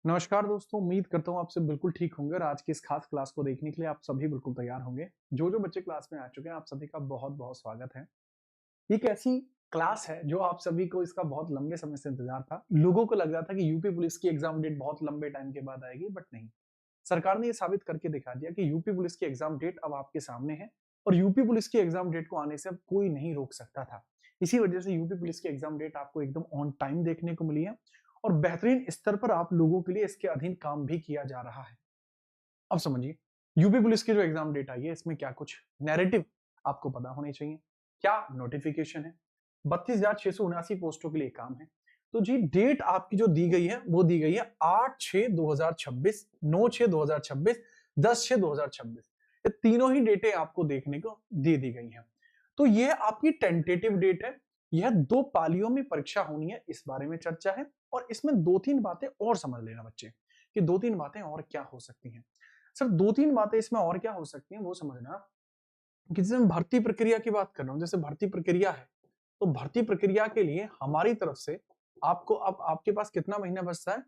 नमस्कार दोस्तों, उम्मीद करता हूँ आप सब बिल्कुल ठीक होंगे और आज की इस खास क्लास को देखने के लिए आप सभी बिल्कुल तैयार होंगे। जो बच्चे क्लास में आ चुके हैं, आप सभी का बहुत-बहुत स्वागत है। ये एक ऐसी क्लास है जो आप सभी को इसका बहुत लंबे समय से इंतजार था। लोगों को लग रहा था कि यूपी पुलिस की एग्जाम डेट बहुत लंबे टाइम के बाद आएगी, बट नहीं। सरकार ने ये साबित करके दिखा दिया कि यूपी पुलिस की एग्जाम डेट अब आपके सामने है और यूपी पुलिस की एग्जाम डेट को आने से अब कोई नहीं रोक सकता था। इसी वजह से यूपी पुलिस की एग्जाम डेट आपको एकदम ऑन टाइम देखने को मिली है और बेहतरीन स्तर पर आप लोगों के लिए इसके अधीन काम भी किया जा रहा है। अब समझिए, यूपी पुलिस की जो एग्जाम डेट आई है, इसमें क्या कुछ नैरेटिव आपको पता होने चाहिए, क्या नोटिफिकेशन है, 32,679 पोस्टों के लिए काम है। तो जी डेट आपकी जो दी गई है वो दी गई है 8/6/2026, 9/6/2026, 10/6/2026। ये तीनों ही डेटें आपको देखने को दे दी गई हैं। तो ये आपकी टेंटेटिव डेट है। यह 2 पालियों में परीक्षा होनी है, इस बारे में चर्चा है और इसमें 2-3 बातें और समझ लेना बच्चे कि 2-3 बातें और क्या हो सकती हैं। सर 2-3 बातें इसमें और क्या हो सकती हैं वो समझना कि जैसे मैं भर्ती प्रक्रिया की बात कर रहा हूँ, जैसे भर्ती प्रक्रिया है, तो भर्ती प्रक्रिया के लिए हमारी तरफ से आपको अब आपके पास कितना महीना बचता है?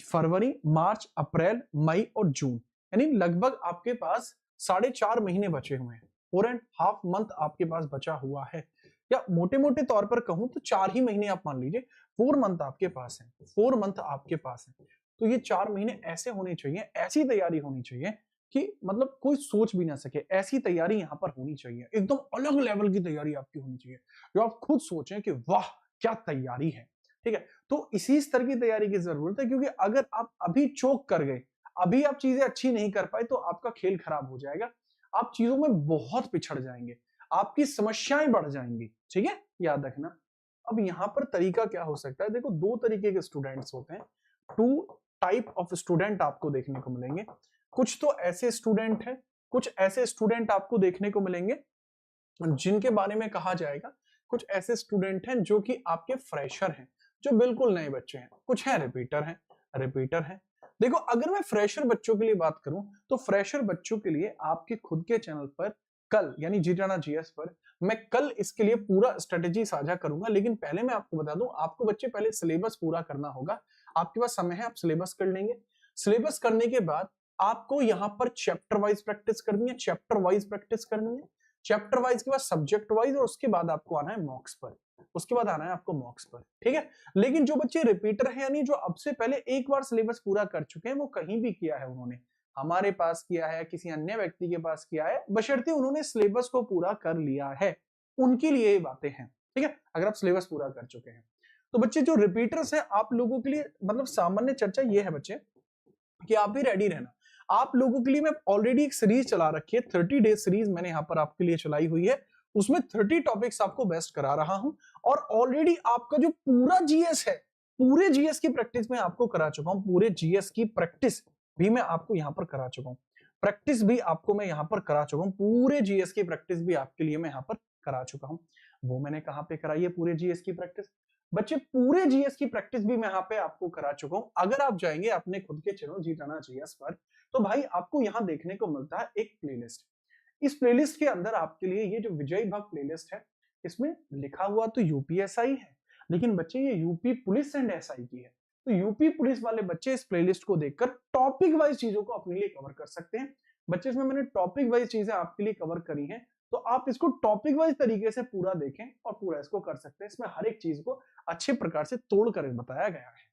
फरवरी, मार्च, अप्रैल, मई और जून, यानी लगभग आपके पास साढ़े 4 महीने बचे हुए हैं। 4 एंड हाफ मंथ आपके पास बचा हुआ है, या मोटे-मोटे तौर पर कहूँ तो 4 ही महीने आप मान लीजिए, 4 मंथ आपके पास है, 4 मंथ आपके पास है। तो ये 4 महीने ऐसे होने चाहिए, ऐसी तैयारी होनी चाहिए कि मतलब कोई सोच भी ना सके, ऐसी तैयारी यहाँ पर होनी चाहिए। एकदम अलग लेवल की तैयारी आपकी होनी चाहिए, जो आप खुद सोचें कि वाह! क्या तैयारी है, ठीक है? तो इसी स्तर की तैयारी की ज़रूरत है, क्योंकि अगर आप अभी चूक कर गए, अभी आप चीज़ें अच्छी नहीं कर पाए, तो आपका खेल खराब हो जाएगा। आप चीज़ों में बहुत पिछड़ जाएँगे, आपकी समस्याएँ बढ़ जाएँगी, ठीक है? याद रखना। अब यहाँ पर तरीका क्या हो सकता है? देखो 2 तरीके के स्टूडेंट्स होते हैं, 2 टाइप ऑफ स्टूडेंट आपको देखने को मिलेंगे। कुछ तो ऐसे स्टूडेंट हैं, कुछ ऐसे स्टूडेंट आपको देखने को मिलेंगे जिनके बारे में कहा जाएगा, कुछ ऐसे स्टूडेंट हैं जो कि आपके फ्रेशर हैं, जो बिल्कुल नए बच्चे हैं, कुछ हैं रिपीटर हैं। देखो अगर मैं फ्रेशर बच्चों के लिए बात करूं, तो फ्रेशर बच्चों के लिए आपके खुद के चैनल पर कल यानी जी जाना जीएस पर मैं कल इसके लिए पूरा स्ट्रेटेजी साझा करूंगा, लेकिन पहले मैं आपको बता दूं, आपको बच्चे पहले सिलेबस पूरा करना होगा। आपके पास समय है, आप सिलेबस कर लेंगे। सिलेबस करने के बाद आपको यहाँ पर चैप्टर वाइज प्रैक्टिस करनी है, चैप्टर वाइज के बाद सब्जेक्ट वाइज, और उसके बाद आपको आना है मॉक्स पर, ठीक है? लेकिन जो बच्चे रिपीटर हैं, यानी जो अब से पहले एक बार सिलेबस पूरा कर चुके हैं, वो कहीं भी किया है उन्होंने, हमारे पास किया है, किसी अन्य व्यक्ति के पास किया है, बशर्ते उन्होंने सिलेबस को पूरा कर लिया है, उनके लिए ये बातें हैं, ठीक है? अगर आप सिलेबस पूरा कर चुके हैं। तो बच्चे जो रिपीटर्स हैं, आप लोगों के लिए मतलब सामान्य चर्चा ये है बच्चे कि आप भी रेडी रहना। आप लोगों के लिए मैं ऑलरेडी एक सीरीज चला रखी है, 30 डेज सीरीज मैंने यहाँ पर आपके लिए चलाई हुई है। उसमें 30 टॉपिक्स आपको बेस्ट करा रहा हूं और ऑलरेडी आपका जो पूरा जीएस है, पूरे जीएस की प्रैक्टिस में आपको करा चुका हूं, पूरे जीएस की प्रैक्टिस भी मैं आपको यहाँ पर करा चुका हूं। प्रैक्टिस भी आपको मैं यहाँ पर करा चुका हूं, पूरे जीएस की प्रैक्टिस भी आपके लिए मैं यहाँ पर करा चुका हूं। वो मैंने कहाँ पे कराई है पूरे जीएस की प्रैक्टिस? बच्चे पूरे जीएस की प्रैक्टिस भी मैं यहाँ पे आपको करा चुका हूं। अगर आप जाएंगे अपने खुद के चैनल जीताना जीएस पर, तो भाई आपको यहाँ देखने को मिलता है एक प्लेलिस्ट। इस प्लेलिस्ट के अंदर आपके लिए ये जो विजय भक्त प्लेलिस्ट है, इसमें लिखा हुआ तो यूपीएसआई है, लेकिन बच्चे ये यूपी पुलिस एंड एसआई की है। तो यूपी पुलिस वाले बच्चे इस प्लेलिस्ट को देखकर टॉपिक वाइज चीजों को अपने लिए कवर कर सकते हैं। बच्चे इसमें मैंने टॉपिक वाइज चीजें आपके लिए कवर करी हैं, तो आप इसको टॉपिक वाइज तरीके से पूरा देखें और पूरा इसको कर सकते हैं। इसमें हर एक चीज को अच्छे प्रकार से तोड़ कर बताया गया है।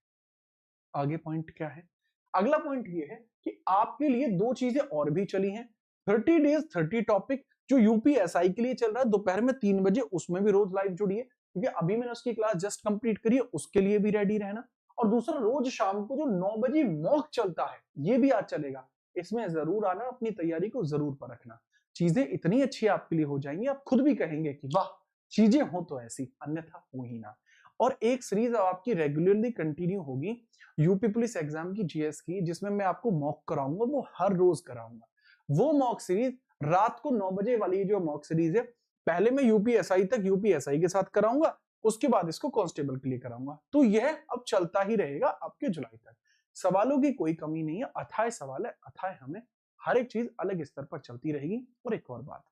आगे पॉइंट क्या है? अगला पॉइंट ये है कि आपके लिए 2 चीजें और भी चली हैं। 30 डेज 30 टॉपिक जो यूपीएसआई के लिए चल रहा है, दोपहर में 3 बजे, उसमें भी रोज लाइव जुड़िए, क्योंकि अभी मैंने उसकी क्लास जस्ट कंप्लीट करी है, उसके लिए भी रेडी रहना। और दूसरा, रोज शाम को जो 9 बजे मॉक चलता है, ये भी आज चलेगा। इसमें जरूर आना, अपनी तैयारी को जरूर परखना। चीजें इतनी अच्छी आपके लिए हो जाएंगी, आप खुद भी कहेंगे कि वाह, चीजें हो तो ऐसी, अन्यथा हो ही ना। और एक सीरीज आपकी रेगुलरली कंटिन्यू होगी यूपी पुलिस एग्जाम की जीएस की, जिसमें मैं आपको मॉक कराऊंगा, वो हर रोज कराऊंगा। वो मॉक सीरीज रात को 9 बजे वाली जो मॉक सीरीज है, पहले मैं यूपीएसआई तक यूपीएसआई के साथ कराऊंगा, उसके बाद इसको कांस्टेबल के लिए कराऊंगा। तो यह अब चलता ही रहेगा आपके जुलाई तक। सवालों की कोई कमी नहीं है, अथाह सवाल है, अथाह हमें हर एक चीज अलग स्तर पर चलती रहेगी। और एक और बात,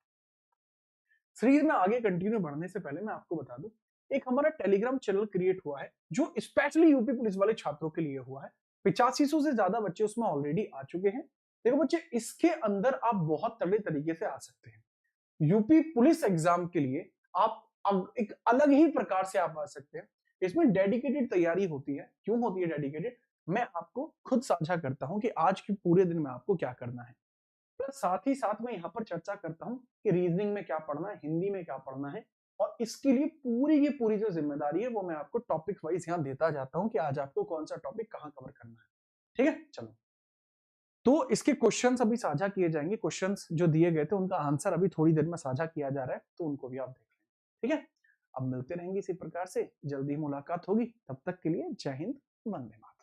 सीरीज में आगे कंटिन्यू बढ़ने से पहले मैं आपको बता दूं, एक हमारा टेलीग्राम चैनल क्रिएट हुआ है जो स्पेशली यूपी पुलिस वाले छात्रों के लिए हुआ है। 8500 से ज्यादा बच्चे उसमें ऑलरेडी आ चुके हैं। देखो बच्चे, इसके अंदर आप बहुत तगड़े तरीके से आ सकते हैं। यूपी पुलिस एग्जाम के लिए आप एक अलग ही प्रकार से आप आ सकते हैं। इसमें डेडिकेटेड तैयारी होती है। क्यों होती है डेडिकेटेड? मैं आपको खुद साझा करता हूं कि आज के पूरे दिन में आपको क्या करना है। प्लस साथ ही साथ मैं यहाँ पर चर्चा करता हूँ कि रीजनिंग में क्या पढ़ना है, हिंदी में क्या पढ़ना है, और इसके लिए पूरी की पूरी जो जिम्मेदारी है वो मैं आपको टॉपिक वाइज यहाँ देता जाता हूँ कि आज आपको कौन सा टॉपिक कहाँ कवर करना है। ठीक है, चलो। तो इसके क्वेश्चंस अभी साझा किए जाएंगे। क्वेश्चंस जो दिए गए थे उनका आंसर अभी थोड़ी देर में साझा किया जा रहा है, तो उनको भी आप देख लें। ठीक है, अब मिलते रहेंगे इसी प्रकार से, जल्दी मुलाकात होगी। तब तक के लिए जय हिंद, वंदे मातरम।